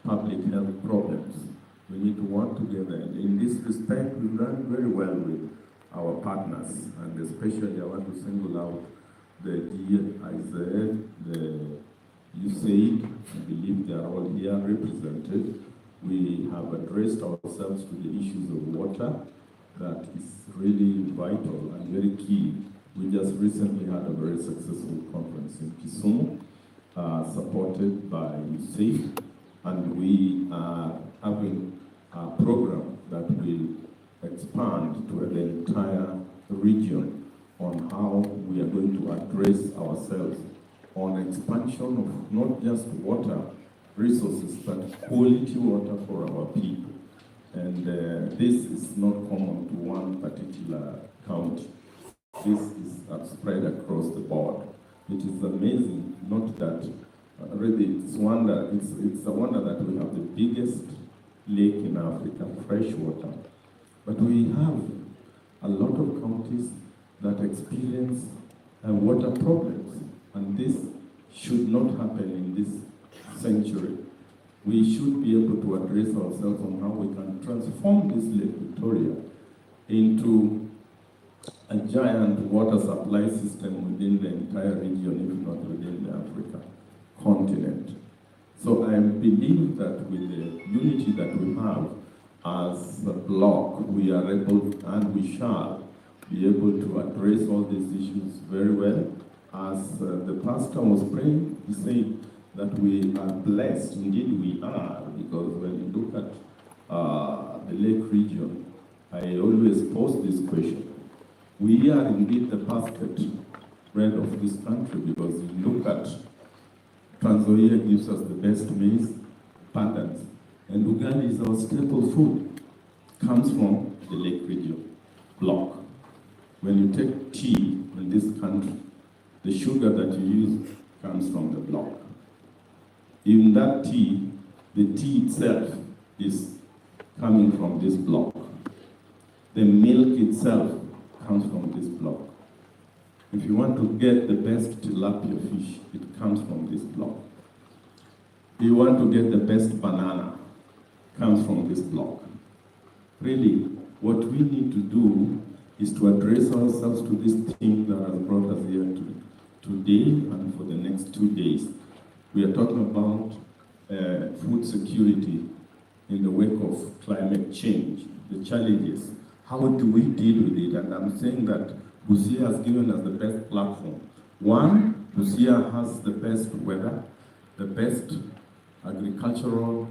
public health problems. We need to work together. And in this respect, we've done very well with our partners, and especially I want to single out the GIZ, the USAID. I believe they are all here represented. We have addressed ourselves to the issues of water. That is really vital and very key. We just recently had a very successful conference in Kisumu, supported by USAID, and we are having a program that will expand to the entire region on how we are going to address ourselves on expansion of not just water resources, but quality water for our people. And this is not common to one particular county. This is spread across the board. It is amazing, not that, really it's a wonder that we have the biggest lake in Africa, fresh water. But we have a lot of counties that experience water problems, and this should not happen in this century. We should be able to address ourselves on how we can transform this Lake Victoria into a giant water supply system within the entire region, if not within the Africa continent. So I believe that with the unity that we have as a bloc, we are able and we shall be able to address all these issues very well. As the pastor was praying, he said that we are blessed. Indeed we are, because when you look at the Lake region, I always pose this question. We are indeed the basket bread of this country, because you look at Tanzania gives us the best maize abundance, and ugali is our staple food, comes from the Lake region block. When you take tea in this country, the sugar that you use comes from the block. In that tea, the tea itself is coming from this block. The milk itself comes from this block. If you want to get the best tilapia fish, it comes from this block. If you want to get the best banana, it comes from this block. Really, what we need to do is to address ourselves to this thing that has brought us here today and for the next 2 days. We are talking about food security in the wake of climate change, the challenges. How do we deal with it? And I'm saying that Busia has given us the best platform. One, Busia has the best weather, the best agricultural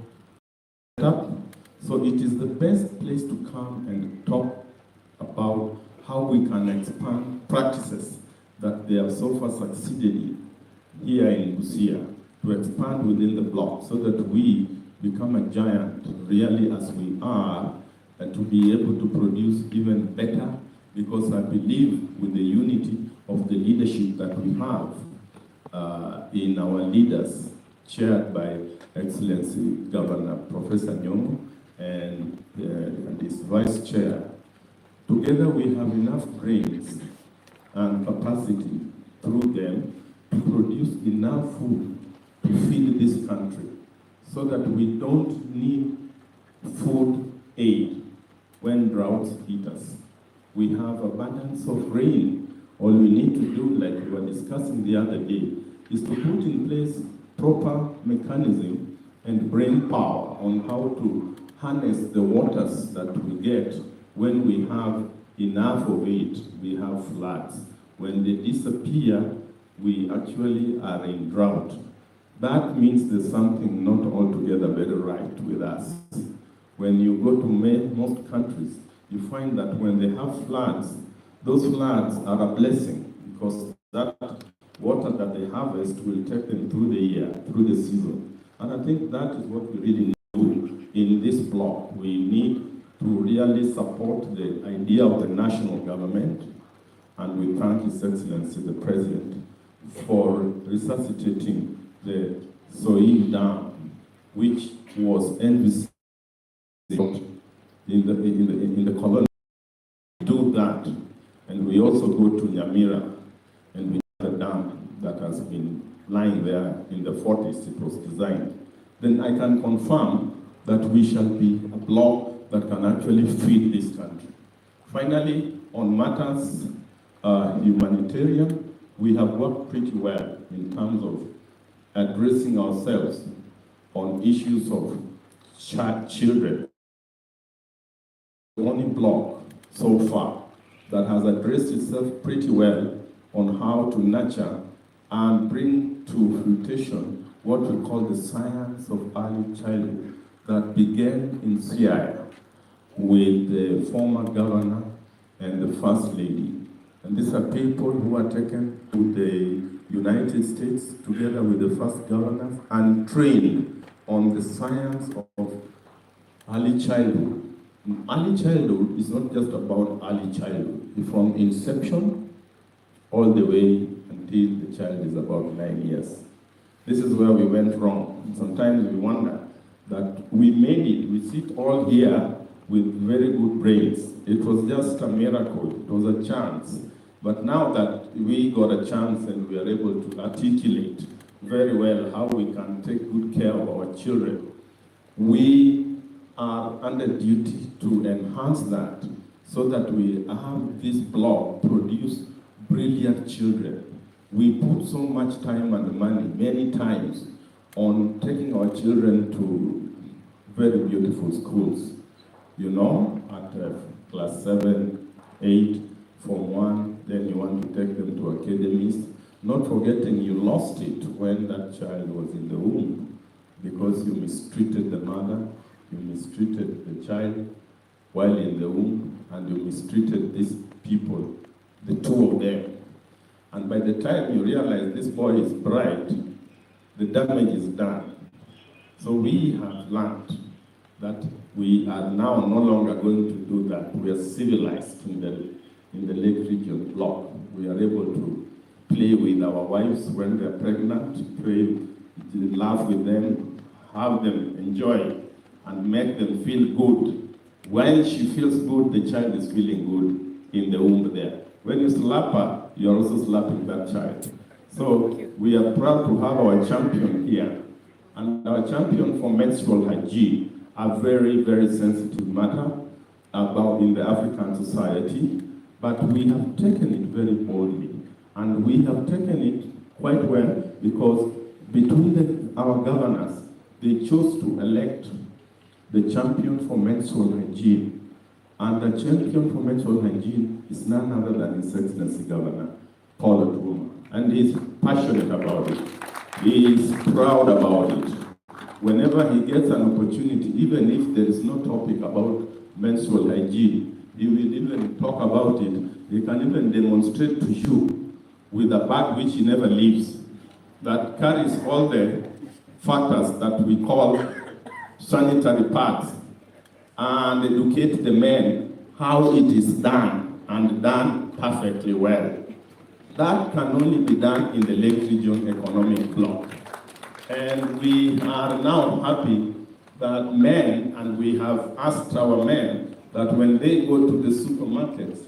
setup. So it is the best place to come and talk about how we can expand practices that they have so far succeeded in here in Busia, to expand within the block so that we become a giant, really as we are, and to be able to produce even better, because I believe with the unity of the leadership that we have in our leaders, chaired by Excellency Governor Professor Nyong'o and his Vice Chair, together we have enough brains and capacity through them to produce enough food to feed this country so that we don't need food aid when droughts hit us. We have abundance of rain. All we need to do, like we were discussing the other day, is to put in place proper mechanism and brain power on how to harness the waters that we get when we have enough of it. We have floods. When they disappear, we actually are in drought. That means there's something not altogether very right with us. When you go to most countries, you find that when they have floods, those floods are a blessing, because that water that they harvest will take them through the year, through the season. And I think that is what we really need to do in this block. We need to really support the idea of the national government, and we thank His Excellency the President for resuscitating the Soin Dam, which was envisaged in the colony. Do that, and we also go to Nyamira, and we have a dam that has been lying there in the 40s. It was designed, then I can confirm that we shall be a bloc that can actually feed this country. Finally, on matters humanitarian, we have worked pretty well in terms of addressing ourselves on issues of children. The only bloc so far that has addressed itself pretty well on how to nurture and bring to fruition what we call the science of early childhood that began in CI with the former governor and the first lady. And these are people who are taken to the United States together with the first governors and trained on the science of early childhood. Early childhood is not just about early childhood. It's from inception all the way until the child is about 9 years. This is where we went wrong. Sometimes we wonder that we made it, we sit all here with very good brains. It was just a miracle, it was a chance. But now that we got a chance and we are able to articulate very well how we can take good care of our children, we are under duty to enhance that so that we have this bloc produce brilliant children. We put so much time and money, many times, on taking our children to very beautiful schools. You know, at class 7, 8, Form 1, then you want to take them to academies, not forgetting you lost it when that child was in the womb because you mistreated the mother, you mistreated the child while in the womb, and you mistreated these people, the two of them. And by the time you realize this boy is bright, the damage is done. So we have learned that we are now no longer going to do that. We are civilized in the Lake Region block. We are able to play with our wives when they're pregnant, play, laugh with them, have them enjoy, and make them feel good. When she feels good, the child is feeling good in the womb there. When you slap her, you're also slapping that child. So we are proud to have our champion here. And our champion for menstrual hygiene, a very, very sensitive matter about in the African society, but we have taken it very boldly. And we have taken it quite well because between our governors, they chose to elect the champion for menstrual hygiene. And the champion for menstrual hygiene is none other than His Excellency Governor Paul Alupe. And he's passionate about it. He is proud about it. Whenever he gets an opportunity, even if there is no topic about menstrual hygiene, he will even talk about it. He can even demonstrate to you with a bag which he never leaves, that carries all the factors that we call sanitary pads, and educate the men how it is done, and done perfectly well. That can only be done in the Lake Region Economic Bloc. And we are now happy that men, and we have asked our men that when they go to the supermarkets,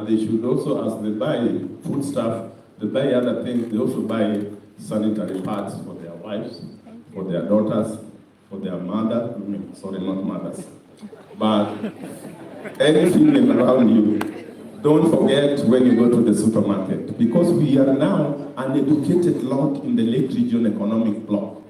they should also, as they buy foodstuff, they buy other things, they also buy sanitary pads for their wives, for their daughters, for their mother, sorry, not mothers, but anything around you. Don't forget when you go to the supermarket, because we are now an educated lot in the Lake Region Economic Bloc.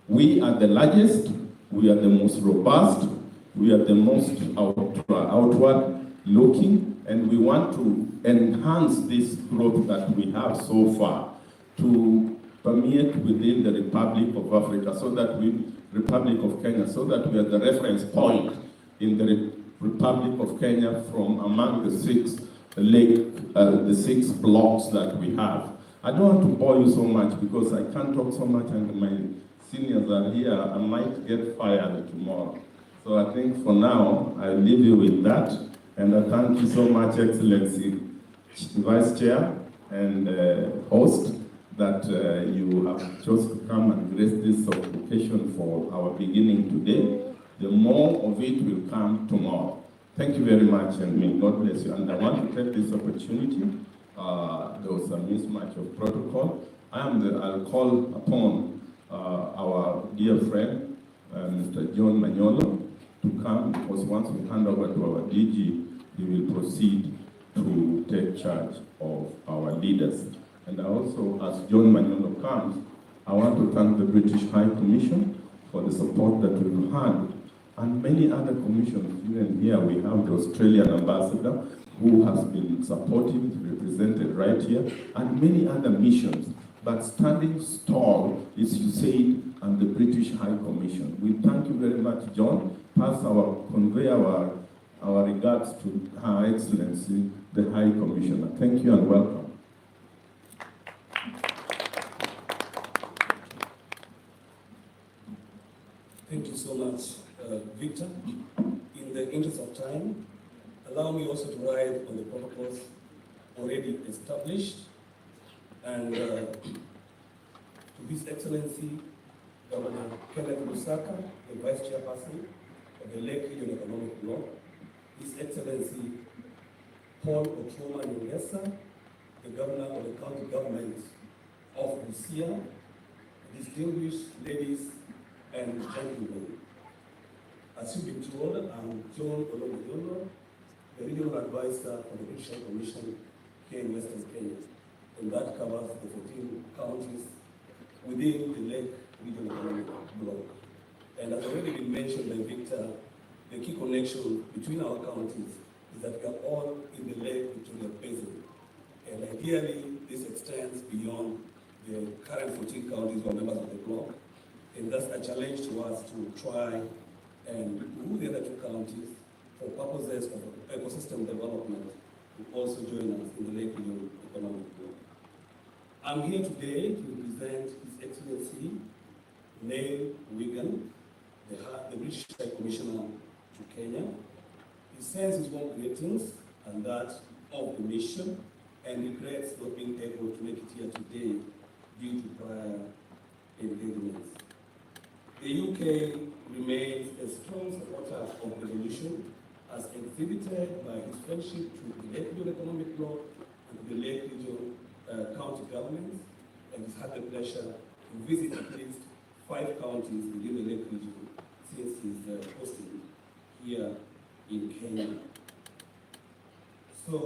We are the largest, we are the most robust, we are the most outward looking, and we want to enhance this growth that we have so far to permeate within the Republic of Africa, so that Republic of Kenya, so that we are the reference point in the Republic of Kenya from among the six blocks that we have. I don't want to bore you so much because I can't talk so much and my seniors are here. I might get fired tomorrow. So I think for now, I'll leave you with that. And I thank you so much, Excellency Vice Chair and host, that you have chosen to come and grace this occasion for our beginning today. The more of it will come tomorrow. Thank you very much, and may God bless you. And I want to take this opportunity. There was a mismatch of protocol. I'll call upon our dear friend, Mr. John Manyolo, to come, because once we hand over to our DG, he will proceed to take charge of our leaders. And also, as John Manyolo comes, I want to thank the British High Commission for the support that we've had, and many other commissions. Even here we have the Australian ambassador who has been supportive, represented right here, and many other missions. But standing tall is USAID and the British High Commission. We thank you very much, John. Convey our regards to Her Excellency, the High Commissioner. Thank you and welcome. Thank you so much, Victor. In the interest of time, allow me also to ride on the protocols already established, and to His Excellency, Governor Kenneth Lusaka, the Vice Chairperson of the Lake Region Economic Bloc, His Excellency Paul Okioma Nyongesa, the Governor of the County Government of Busia, distinguished ladies and gentlemen. As you've been told, I'm John Olomoyono, the Regional Advisor for the British High Commission here in Western Kenya, and that covers the 14 counties within the Lake Region Economic Bloc. And as already been mentioned by Victor, the key connection between our counties is that we are all in the Lake Victoria Basin. And ideally, this extends beyond the current 14 counties who are members of the bloc. And that's a challenge to us to try and move the other two counties for purposes of ecosystem development to also join us in the Lake Region Economic Bloc. I'm here today to represent His Excellency Neil Wigan, the British High Commissioner to Kenya. He sends his warm greetings and that of the mission, and regrets not being able to make it here today due to prior engagements. The UK remains a strong supporter of evolution, as exhibited by his friendship to the Lake Region Economic Bloc and the Lake Region county governments, and he's had the pleasure to visit at least 5 counties within the Lake Region since his posting here in Kenya. So,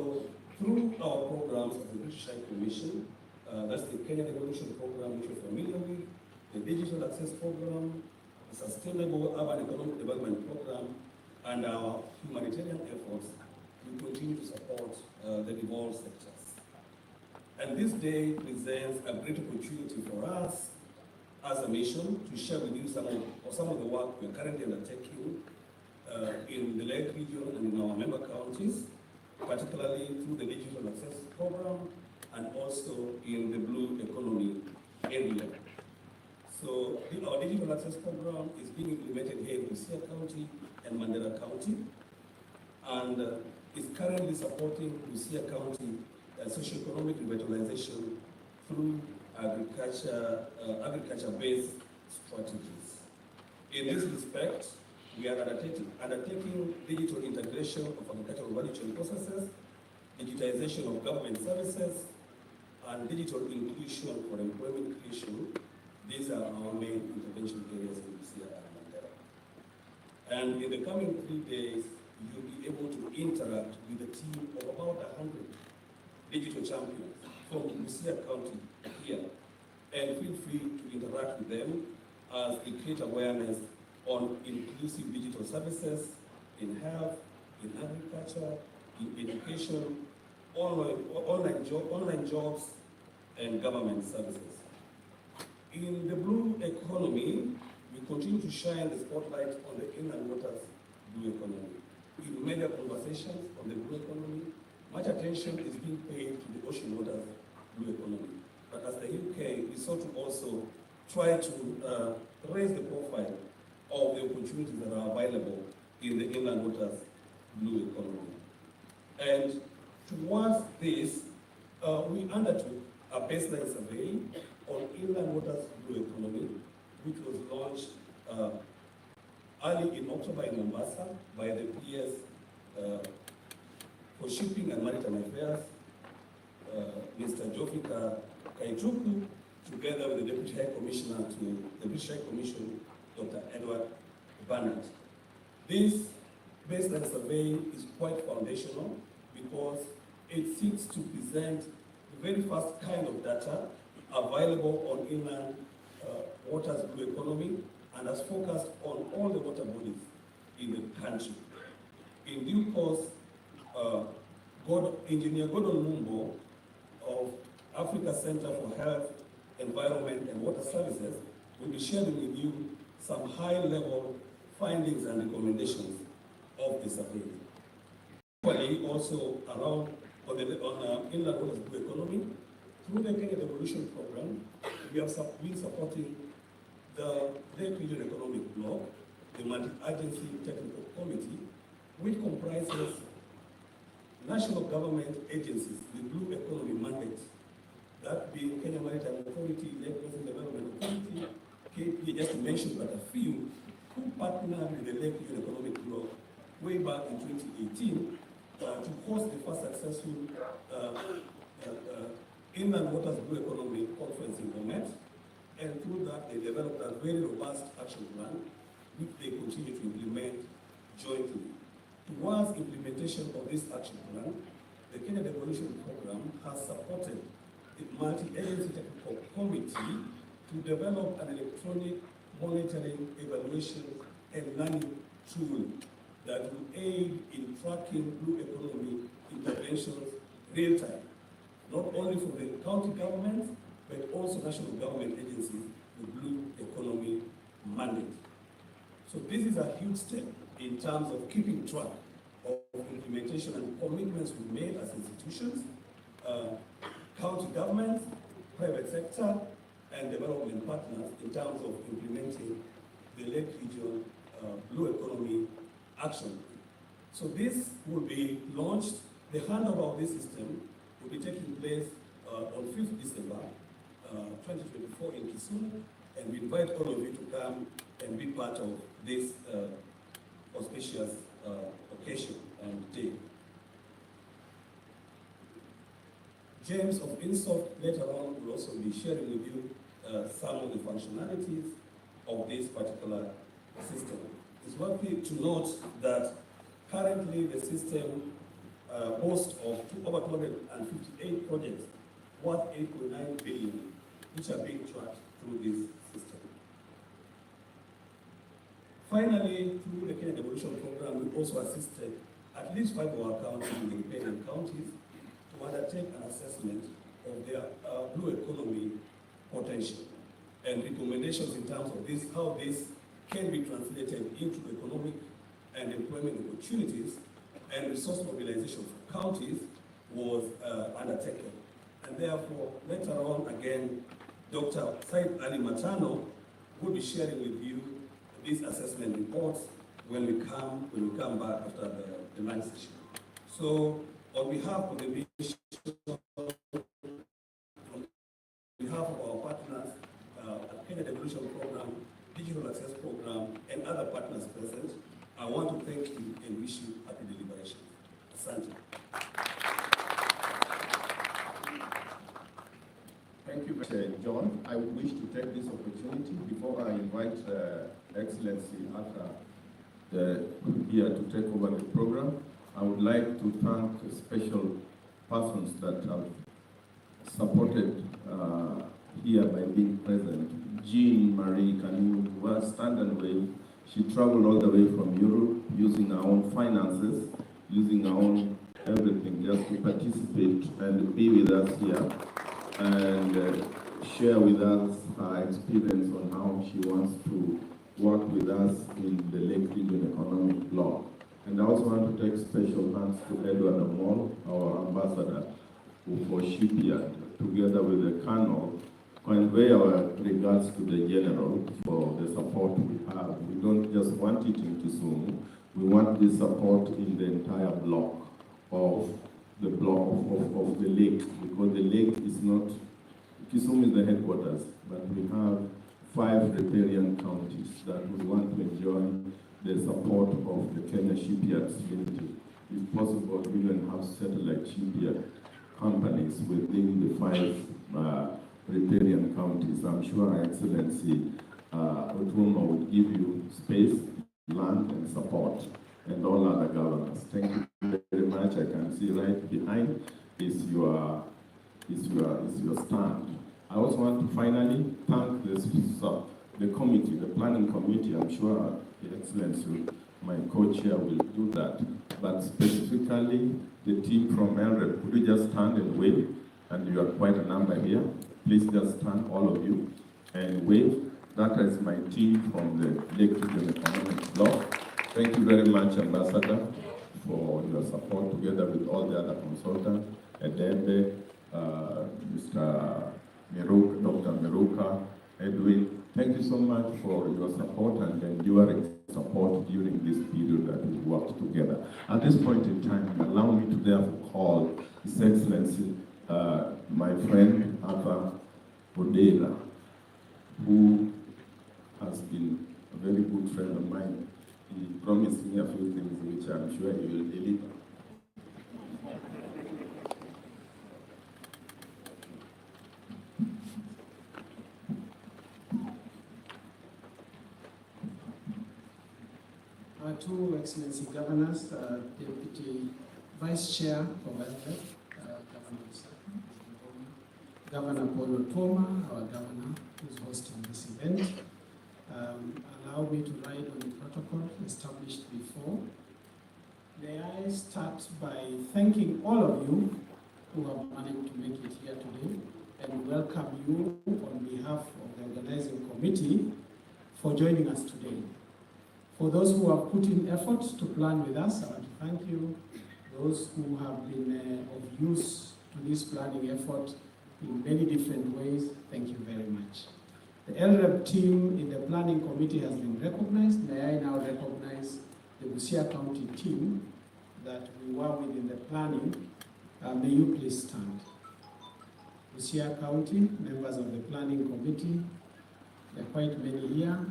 through our programs of the British High Commission, that's the Kenya Evolution Program, which you're familiar with, the Digital Access Program, the Sustainable Urban Economic Development Program, and our humanitarian efforts, we continue to support the devolved sectors. And this day presents a great opportunity for us as a mission to share with you some of the work we're currently undertaking in the Lake Region and in our member counties, particularly through the Digital Access Program and also in the Blue Economy area. So our Digital Access Program is being implemented here in Busia County and Mandera County, and is currently supporting Busia County socio-economic revitalization through agriculture-based strategies. In this respect, we are undertaking digital integration of agricultural value chain processes, digitization of government services, and digital inclusion for employment creation. These are our main intervention areas in Busia and Mandera. And in the coming 3 days, you'll be able to interact with a team of about 100 digital champions from Busia County here. And feel free to interact with them as they create awareness on inclusive digital services in health, in agriculture, in education, online jobs, and government services. In the blue economy, we continue to shine the spotlight on the inland waters blue economy. In many conversations on the blue economy, much attention is being paid to the ocean waters blue economy. But as the UK, we sought to also try to raise the profile of the opportunities that are available in the inland waters blue economy. And towards this, we undertook a baseline survey on inland waters blue economy, which was launched early in October in Mombasa by the PS for Shipping and Maritime Affairs, Mr. Jofika Kaituku, together with the Deputy High Commissioner to the British High Commission, Dr. Edward Bernard. This baseline survey is quite foundational because it seeks to present the very first kind of data available on inland waters blue economy and has focused on all the water bodies in the country. In due course, Engineer Gordon Mumbo of Africa Center for Health, Environment and Water Services will be sharing with you some high-level findings and recommendations of the survey. Equally, also around on inland waters blue economy, through the Kenya Devolution Program, we have been supporting the Lake Region Economic Bloc, the Multi-Agency Technical Committee, which comprises national government agencies with blue economy mandates, that being Kenya Maritime Authority, Lake Basin Development Authority, KP, just to mention but a few, who partnered with the Lake Region Economic Bloc way back in 2018 to host the first successful Inland Waters Blue Economy Conference in Bomet, and through that they developed a very robust action plan which they continue to implement jointly. Towards implementation of this action plan, the Kenya Devolution Program has supported the Multi-Agency Technical Committee to develop an electronic monitoring, evaluation, and learning tool that will aid in tracking blue economy interventions real time, not only for the county governments, but also national government agencies with blue economy mandate. So this is a huge step in terms of keeping track of implementation and commitments we made as institutions, county governments, private sector, and development partners in terms of implementing the Lake Region Blue Economy Action. So this will be launched. The handover of this system will be taking place on 5th December 2024 in Kisumu, and we invite all of you to come and be part of this auspicious occasion and day. James of Insoft later on will also be sharing with you some of the functionalities of this particular system. It's worthy to note that currently the system boasts of over 258 projects worth 8.9 billion, which are being tracked through this system. Finally, through the Kenya Devolution Program, we also assisted at least 5 of our counties, independent counties, to undertake an assessment of their blue economy potential and recommendations in terms of this, how this can be translated into economic and employment opportunities, and resource mobilization for counties was undertaken. And therefore, later on, again, Dr. Said Ali Matano will be sharing with you these assessment reports when we come back after the lunch session. So, on behalf of the mission, on behalf of our partners, Kenya Devolution Program, Digital Access Program, and other partners present, I want to thank you and wish you happy deliberation. Asante. Thank you, John. I would wish to take this opportunity before I invite Excellency Arthur here to take over the program. I would like to thank special persons that have supported here by being present. Jean Marie, can you stand and wave? She traveled all the way from Europe using her own finances, using her own everything just to participate and be with us here and share with us her experience on how she wants to work with us in the Lake Region Economic Bloc. And I also want to take special thanks to Edward Amol, our ambassador for Shipyard, together with the Colonel, convey our regards to the General for the support we have. We don't just want it in Kisumu, we want this support in the entire block of the lake, because the lake is not, Kisumu is the headquarters, but we have 5 riparian counties that we want to enjoy the support of the Kenya Shipyards Limited. If possible, even have satellite shipyard companies within the 5 riparian counties. I'm sure Her Excellency Otuoma would give you space, land, and support, and all other governors. Thank you very much. I can see right behind is your stand. I also want to finally thank the committee, the planning committee. I'm sure Your Excellency, my co-chair, will do that. But specifically, the team from LREP, could you just stand and wave? And you are quite a number here. Please just stand, all of you, and wave. That is my team from the Lake Region Economic Bloc. Thank you very much, Ambassador, for your support together with all the other consultants, Edebe, Mr. Meruka, Dr. Meruka, Edwin. Thank you so much for your support and enduring support during this period that we worked together. At this point in time, allow me to therefore call His Excellency, my friend Arthur Odela, who has been a very good friend of mine. He promised me a few things which I'm sure he will deliver. Our two Excellency Governors, Deputy Vice Chair of LREP, Governor Paul Otuoma, our Governor who's hosting this event. Allow me to write on the protocol established before. May I start by thanking all of you who have managed to make it here today and welcome you on behalf of the organizing committee for joining us today. For those who have put in effort to plan with us, I want to thank you. Those who have been of use to this planning effort in many different ways, thank you very much. The LREP team in the planning committee has been recognized. May I now recognize the Busia County team that we were with in the planning. May you please stand. Busia County, members of the planning committee, there are quite many here.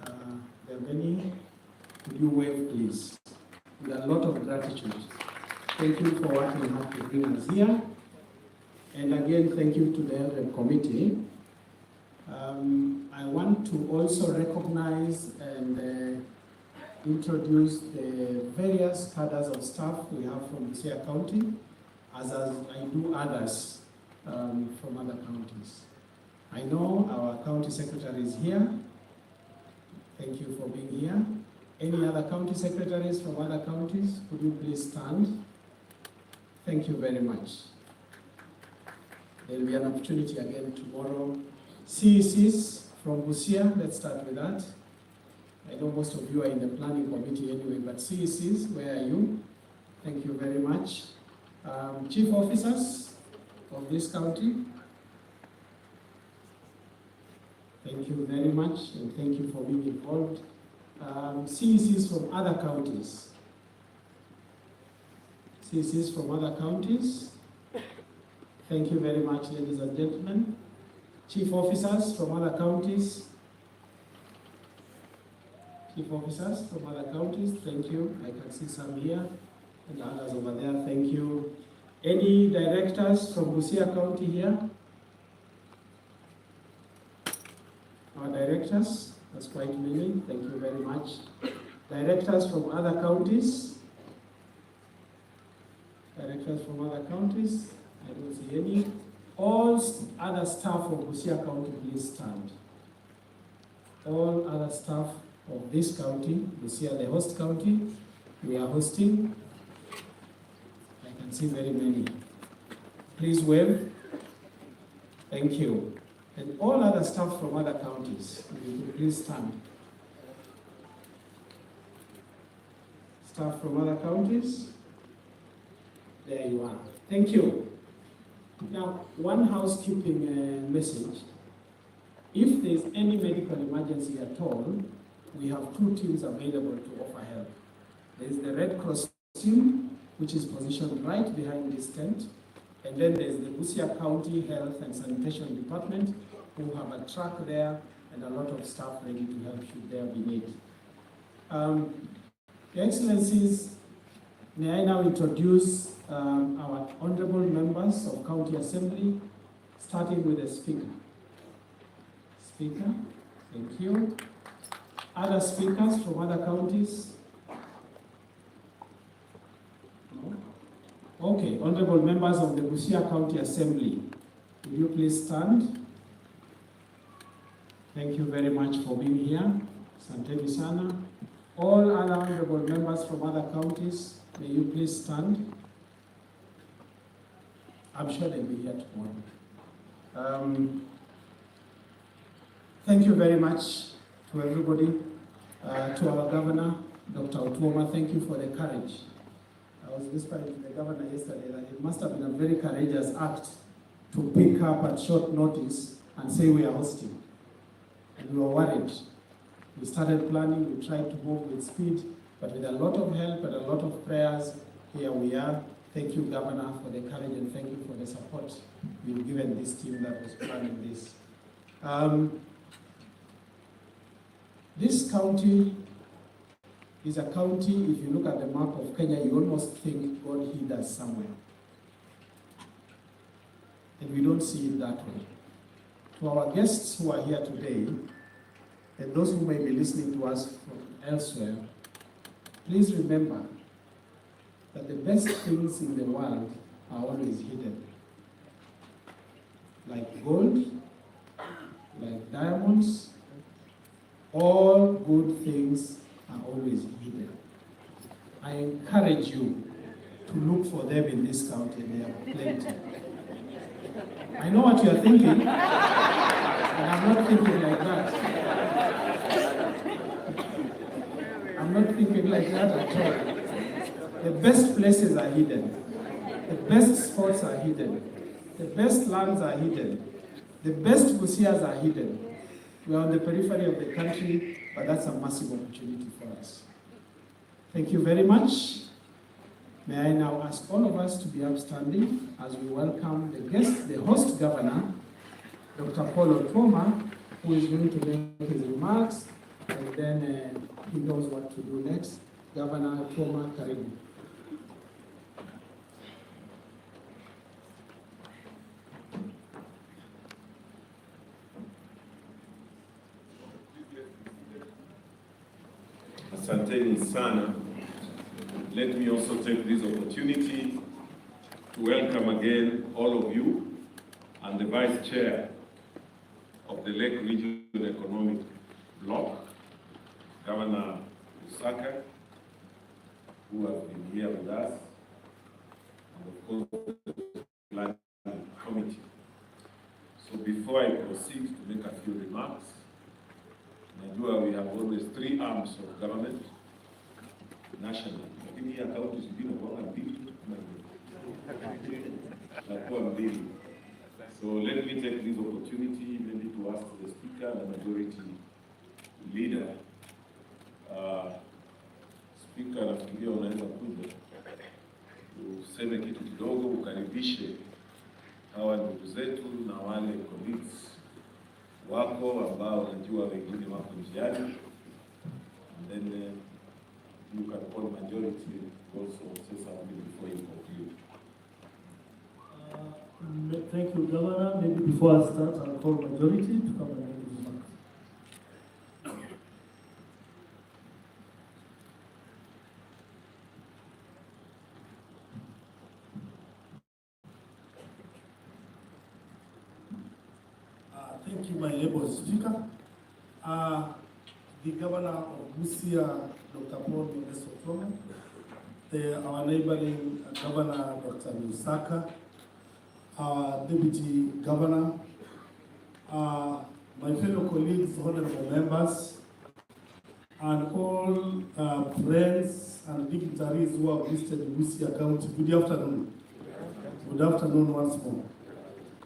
There are many. Could you wave, please? With a lot of gratitude. Thank you for working hard to bring us here. And again, thank you to the LREP committee. I want to also recognize and introduce the various cadres of staff we have from Busia County, as I do others from other counties. I know our county secretary is here. Thank you for being here. Any other county secretaries from other counties, could you please stand? Thank you very much. There will be an opportunity again tomorrow. CECs from Busia, let's start with that. I know most of you are in the planning committee anyway, but CECs, where are you? Thank you very much. Chief officers of this county, thank you very much, and thank you for being involved. CECs from other counties. CECs from other counties. Thank you very much, ladies and gentlemen. Chief officers from other counties. Chief officers from other counties, thank you. I can see some here and others over there, thank you. Any directors from Busia County here? Our directors, that's quite many, thank you very much. Directors from other counties? Directors from other counties? I don't see any. All other staff of Busia County, please stand. All other staff of this county, Busia, the host county, we are hosting. I can see very many. Please wave. Thank you. And all other staff from other counties, if you could please stand. Staff from other counties, there you are. Thank you. Now, one housekeeping message. If there's any medical emergency at all, we have two teams available to offer help. There's the Red Cross team, which is positioned right behind this tent, and then there's the Busia County Health and Sanitation Department, who have a truck there and a lot of staff ready to help should there be need. Your Excellencies, may I now introduce our honorable members of County Assembly starting with the speaker. Speaker, thank you. Other speakers from other counties? No? Okay, honorable members of the Busia County Assembly, will you please stand? Thank you very much for being here. Asanteni sana. All other honorable members from other counties, may you please stand. I'm sure they'll be here tomorrow. Thank you very much to everybody. To our governor, Dr. Otuoma, thank you for the courage. I was whispering to the governor yesterday that it must have been a very courageous act to pick up at short notice and say we are hosting. And we were worried. We started planning, we tried to move with speed, but with a lot of help and a lot of prayers, here we are. Thank you, Governor, for the courage, and thank you for the support you've given this team that was planning this. This county is a county, if you look at the map of Kenya, you almost think God hid us somewhere. And we don't see it that way. To our guests who are here today, and those who may be listening to us from elsewhere, please remember that the best things in the world are always hidden. Like gold, like diamonds, all good things are always hidden. I encourage you to look for them in this county. There are plenty. I know what you are thinking, and I'm not thinking like that. I'm not thinking like that at all. The best places are hidden. The best spots are hidden. The best lands are hidden. The best Busias are hidden. We are on the periphery of the country, but that's a massive opportunity for us. Thank you very much. May I now ask all of us to be upstanding as we welcome the guest, the host governor, Dr. Paul Otuoma, who is going to make his remarks, and then he knows what to do next. Governor Otuoma, karibu. Asanteni sana. Let me also take this opportunity to welcome again all of you and the Vice Chair of the Lake Region Economic Bloc, Governor Lusaka, who has been here with us, and of course the Planning Committee. So before I proceed to make a few remarks, Najua we have always three arms of government nationally. Lakini hii akaunti zingine kwa mbili. So let me take this opportunity maybe to ask the Speaker, the Majority Leader. Speaker, nafikiria unaweza kuja useme kitu kidogo, ukaribishe hawa ndugu zetu na wale colleagues wako ambao najua wengine wako njiani, and then you can call majority also say something before you conclude. Thank you, Governor. Maybe before I start, I'll call majority to come and make his remarks. Thank you, my able speaker. The Governor of Busia, Dr. Paul Otuoma, our neighboring Governor, Dr. Lusaka, our Deputy Governor, my fellow colleagues, honorable members, and all friends and dignitaries who have visited Busia County. Good afternoon. Good afternoon once more.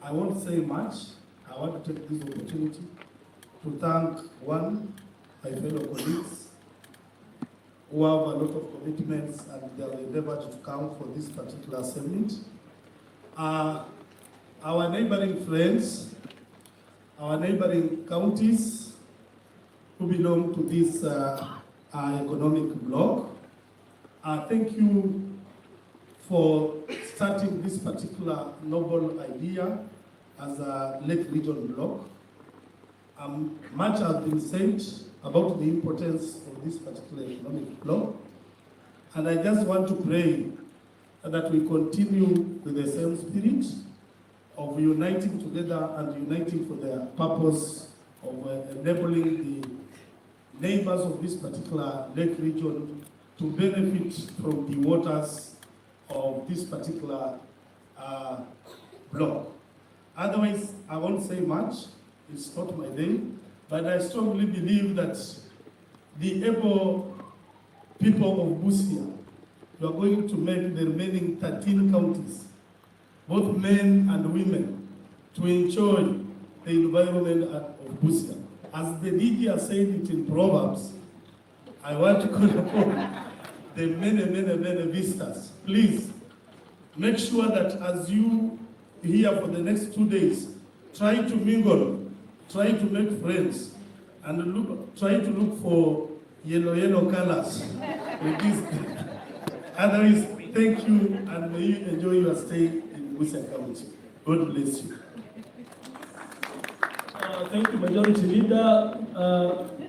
I won't say much. I want to take this opportunity to thank my fellow colleagues who have a lot of commitments and they have endeavored to come for this particular summit. Our neighboring friends, our neighboring counties who belong to this economic bloc, thank you for starting this particular noble idea as a Lake Region block. Much has been said about the importance of this particular economic block, and I just want to pray that we continue with the same spirit of uniting together and uniting for the purpose of enabling the neighbors of this particular lake region to benefit from the waters of this particular block. Otherwise, I won't say much. It's not my day, but I strongly believe that the able people of Busia, you are going to make the remaining 13 counties, both men and women, to enjoy the environment of Busia. As the Lydia said it in Proverbs, I want to call upon the many visitors. Please, make sure that as you here for the next 2 days, try to mingle, try to make friends, and try to look for yellow colors with this. Otherwise, thank you, and may you enjoy your stay in Busia County. God bless you. Thank you, Majority Leader.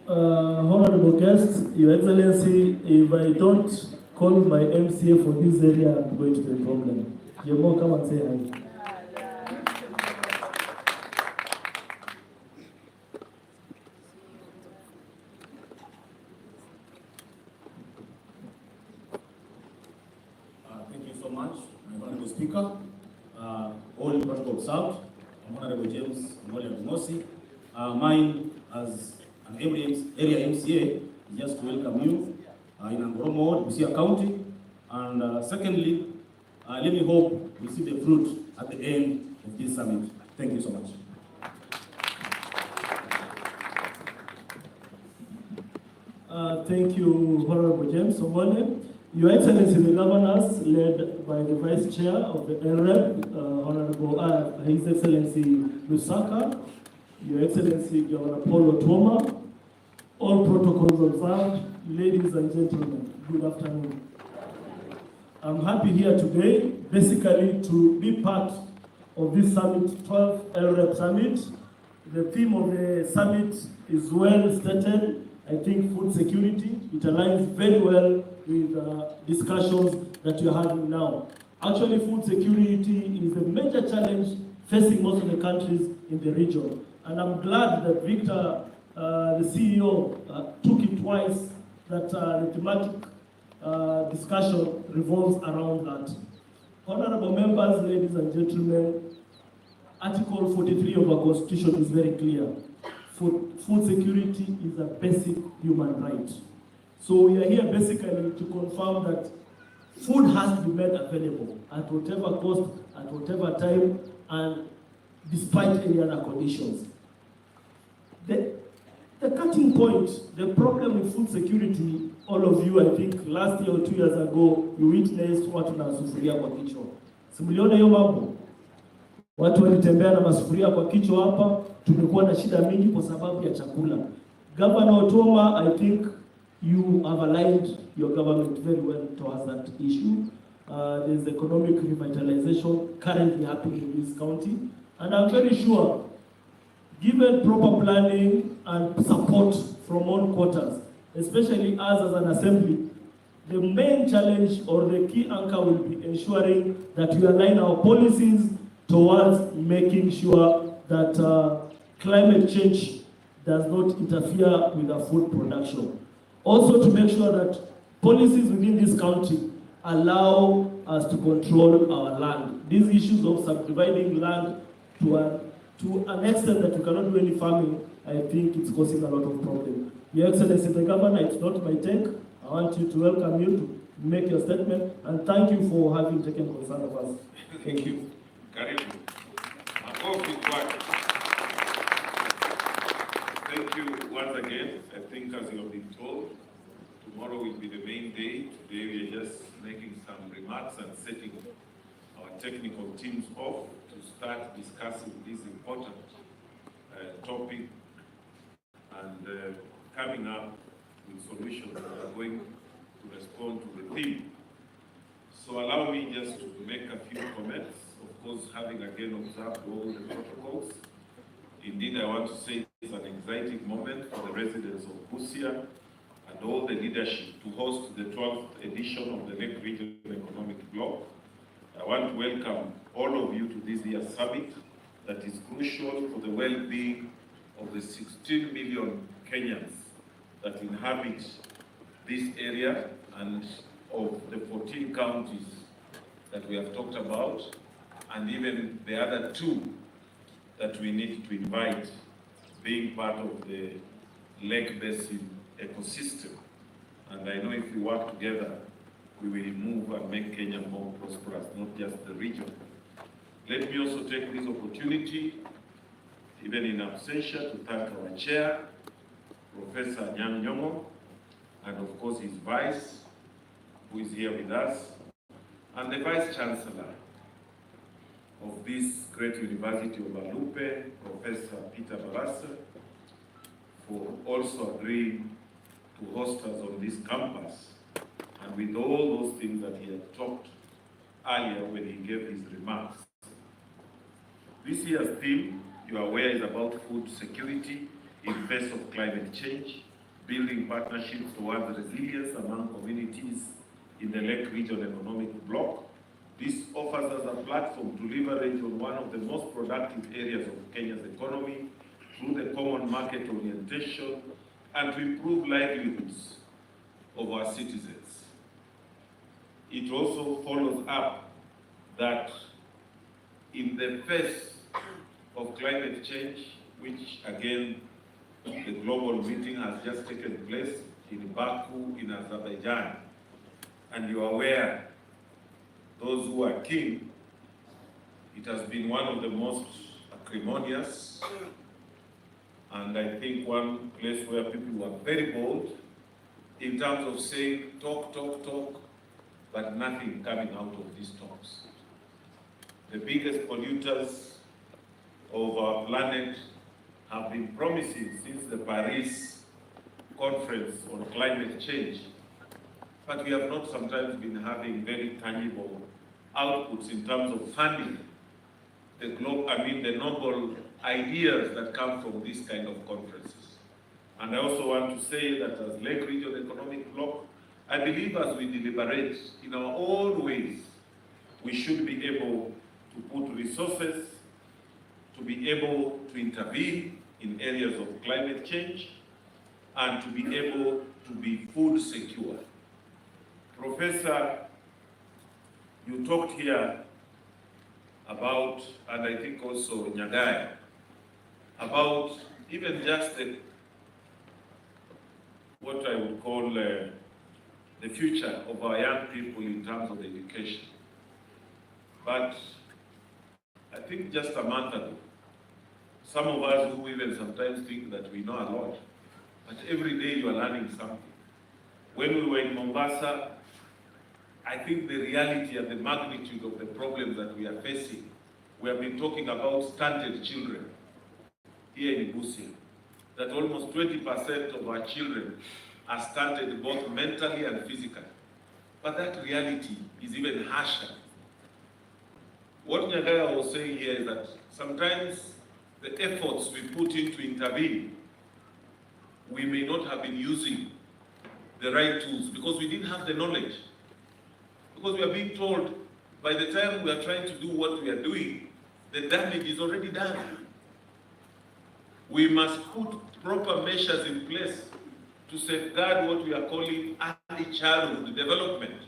Honorable guests, Your Excellency, if I don't call my MCA for this area, I'm going to be a problem. Jemo, come and say hi. Thank you so much, my Honorable Speaker. All protocols out. I'm Honorable James Mosi. Mine as an area MCA is just to welcome you in Angoromo, Busia County. And secondly, let me hope we see the fruit at the end of this summit. Thank you so much. Thank you, Honorable James Omone. Your Excellency, the governors, led by the Vice Chair of the LREP, Honorable His Excellency Lusaka, Your Excellency Governor Paul Otoma, all protocols observed, ladies and gentlemen, good afternoon. I'm happy here today, basically to be part of this summit, 12th LREP Summit. The theme of the summit is well stated. I think food security, it aligns very well with discussions that you're having now. Actually, food security is a major challenge facing most of the countries in the region. And I'm glad that Victor, the CEO, took it twice, that the thematic discussion revolves around that. Honorable members, ladies and gentlemen, Article 43 of our Constitution is very clear. Food security is a basic human right. So we are here basically to confirm that food has to be made available at whatever cost, at whatever time, and despite any other conditions. The cutting point, the problem with food security, all of you, I think last year or 2 years ago, you witnessed watu na sufuria kwa kichwa. Simuliona hiyo mambo? Watu walitembea na masufuria kwa kichwa hapa, tumekuwa na shida mingi kwa sababu ya chakula. Governor Otoma, I think you have aligned your government very well towards that issue. There's economic revitalization currently happening in this county. And I'm very sure, given proper planning and support from all quarters, especially us as an assembly, the main challenge or the key anchor will be ensuring that we align our policies towards making sure that climate change does not interfere with our food production. Also to make sure that policies within this country allow us to control our land. These issues of subdividing land to an extent that we cannot do any farming, I think it's causing a lot of problems. Your Excellency, the Governor, it's not my take. I want you to welcome you to make your statement, and thank you for having taken concern of us. Thank you. Karibu. Makofi kwake. Thank you once again. I think as you have been told, tomorrow will be the main day. Today we are just making some remarks and setting our technical teams off to start discussing this important topic and coming up with solutions that are going to respond to the theme. So allow me just to make a few comments of course, having again observed all the protocols. Indeed, I want to say it's an exciting moment for the residents of Busia and all the leadership to host the 12th edition of the Lake Region Economic Bloc. I want to welcome all of you to this year's summit that is crucial for the well-being of the 16 million Kenyans that inhabit this area and of the 14 counties that we have talked about, and even the other 2 that we need to invite, being part of the Lake Basin ecosystem. And I know if we work together, we will move and make Kenya more prosperous, not just the region. Let me also take this opportunity, even in absentia, to thank our chair, Professor Nyang' Nyong'o, and of course his vice, who is here with us, and the vice chancellor of this great university of Alupe, Professor Peter Barasa, for also agreeing to host us on this campus, and with all those things that he had talked earlier when he gave his remarks. This year's theme, you are aware, is about food security in face of climate change, building partnerships towards resilience among communities in the Lake Region Economic Bloc. This offers us a platform to leverage on one of the most productive areas of Kenya's economy through the common market orientation and to improve livelihoods of our citizens. It also follows up that in the face of climate change, which again, the global meeting has just taken place in Baku, in Azerbaijan, and you are aware, those who are keen, it has been one of the most acrimonious, and I think one place where people were very bold in terms of saying talk, but nothing coming out of these talks. The biggest polluters of our planet have been promising since the Paris conference on climate change, but we have not sometimes been having very tangible outputs in terms of funding the noble ideas that come from these kind of conferences. And I also want to say that as Lake Region Economic Bloc, I believe as we deliberate in our own ways, we should be able to put resources, to be able to intervene in areas of climate change, and to be able to be food secure. Professor, you talked here about, and I think also Nyagaya, about even just what I would call the future of our young people in terms of education. But I think just a month ago, some of us who even sometimes think that we know a lot, but every day you are learning something. When we were in Mombasa, I think the reality and the magnitude of the problems that we are facing, we have been talking about stunted children here in Busia, that almost 20% of our children are stunted both mentally and physically. But that reality is even harsher. What Nyagaya was saying here is that sometimes the efforts we put in to intervene, we may not have been using the right tools because we didn't have the knowledge. Because we are being told by the time we are trying to do what we are doing, the damage is already done. We must put proper measures in place to safeguard what we are calling early childhood development.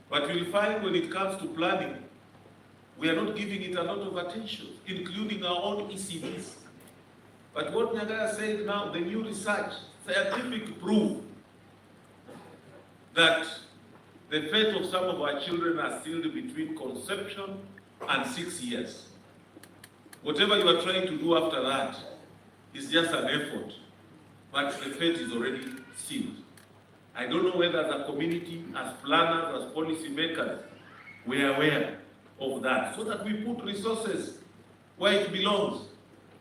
But you'll find when it comes to planning, we are not giving it a lot of attention, including our own ECDs. But what Nyagaya said now, the new research, scientific proof that the fate of some of our children are still between conception and 6 years. Whatever you are trying to do after that is just an effort, but the fate is already sealed. I don't know whether as a community, as planners, as policy makers, we are aware of that, so that we put resources where it belongs.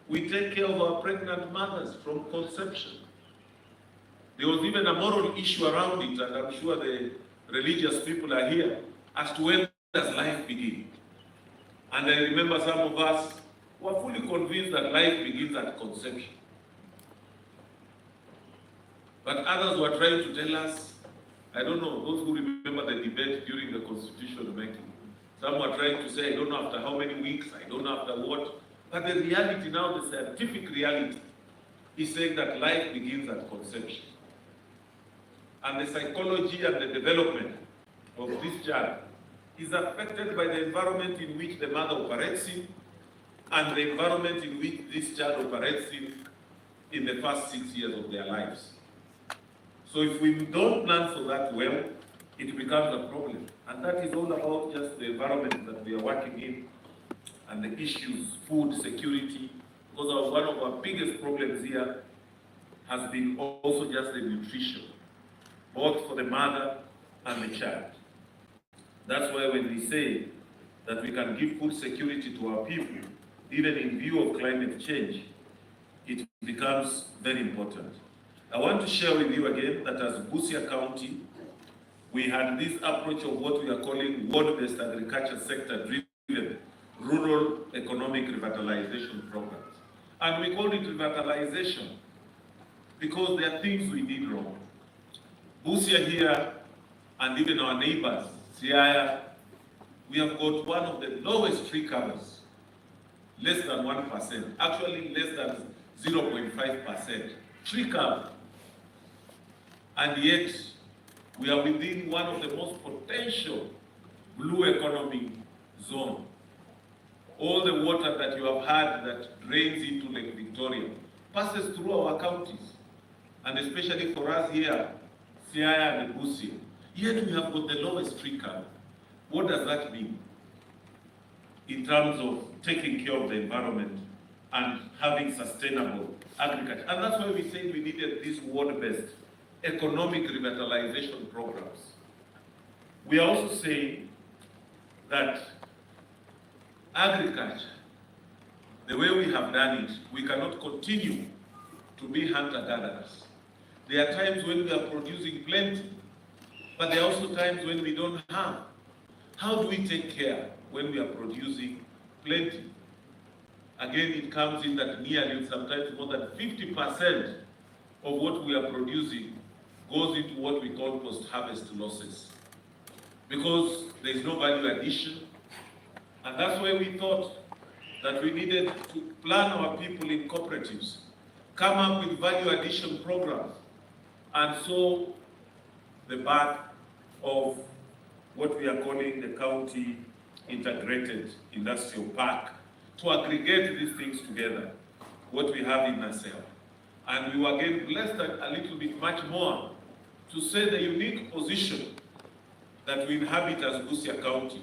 We take care of our pregnant mothers from conception. There was even a moral issue around it, and I'm sure the religious people are here, as to when does life begin. And I remember some of us were fully convinced that life begins at conception. But others were trying to tell us, I don't know, those who remember the debate during the constitution making, some were trying to say, I don't know after how many weeks, I don't know after what. But the reality now, the scientific reality, is saying that life begins at conception. And the psychology and the development of this child is affected by the environment in which the mother operates and the environment in which this child operates in the first 6 years of their lives. So if we don't plan for that well, it becomes a problem. And that is all about just the environment that we are working in and the issues, food security, because one of our biggest problems here has been also just the nutrition, both for the mother and the child. That's why when we say that we can give food security to our people, even in view of climate change, it becomes very important. I want to share with you again that as Busia County, we had this approach of what we are calling word-based agriculture sector-driven rural economic revitalization programs. And we call it revitalization because there are things we did wrong. Busia here, and even our neighbors, Siaya, we have got one of the lowest tree covers, less than 1%, actually less than 0.5% tree cover. And yet, we are within one of the most potential blue economy zone. All the water that you have had that drains into Lake Victoria passes through our counties, and especially for us here, Siaya and Busia. Yet we have got the lowest tree cover. What does that mean in terms of taking care of the environment and having sustainable agriculture? And that's why we said we needed these word-based economic revitalization programs. We are also saying that agriculture, the way we have done it, we cannot continue to be hunter-gatherers. There are times when we are producing plenty, but there are also times when we don't have. How do we take care when we are producing plenty? Again, it comes in that nearly sometimes more than 50% of what we are producing goes into what we call post-harvest losses, because there is no value addition. And that's why we thought that we needed to plan our people in cooperatives, come up with value addition programs, and so the birth of what we are calling the County Integrated Industrial Park, to aggregate these things together, what we have in Nasel. And we were again blessed a little bit much more to say the unique position that we inhabit as Busia County.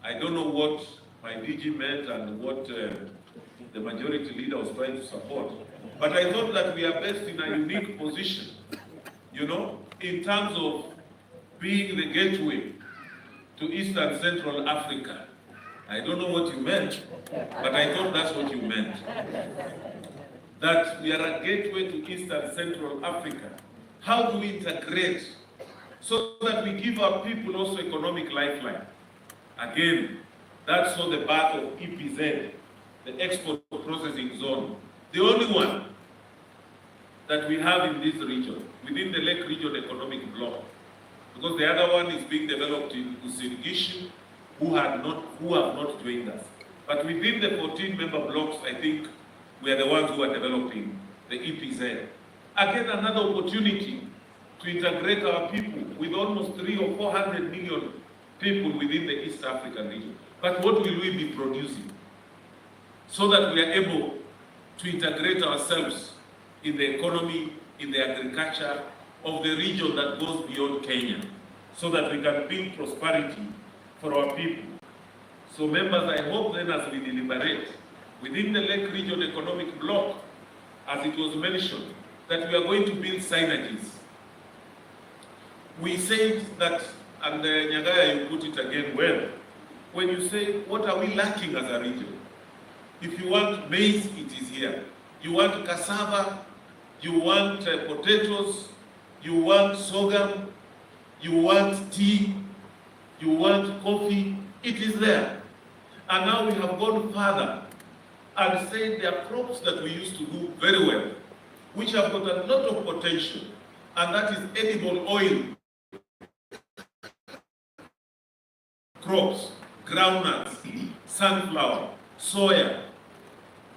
I don't know what my DG meant and what the majority leader was trying to support, but I thought that we are best in a unique position, you know, in terms of being the gateway to East and Central Africa. I don't know what you meant, but I thought that's what you meant. That we are a gateway to East and Central Africa. How do we integrate so that we give our people also economic lifeline? Again, that's so the birth of EPZ, the Export Processing Zone, the only one that we have in this region, within the Lake Region Economic Bloc. Because the other one is being developed in Usirigishu, who have not joined us. But within the 14 member blocks, I think we are the ones who are developing the EPZ. Again, another opportunity to integrate our people with almost 300 or 400 million people within the East African region. But what will we be producing? So that we are able to integrate ourselves in the economy, in the agriculture of the region that goes beyond Kenya, so that we can build prosperity for our people. So members, I hope then as we deliberate within the Lake Region Economic Bloc, as it was mentioned, that we are going to build synergies. We said that, and Nyagaya, you put it again well, when you say, what are we lacking as a region? If you want maize, it is here. You want cassava, you want potatoes, you want sorghum, you want tea, you want coffee, it is there. And now we have gone further and said there are crops that we used to do very well, which have got a lot of potential, and that is edible oil crops, groundnuts, sunflower, soya.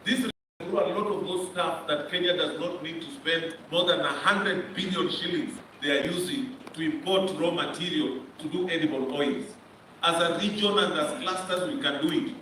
This is a lot of those stuff that Kenya does not need to spend more than 100 billion shillings they are using to import raw material to do edible oils. As a region and as clusters, we can do it.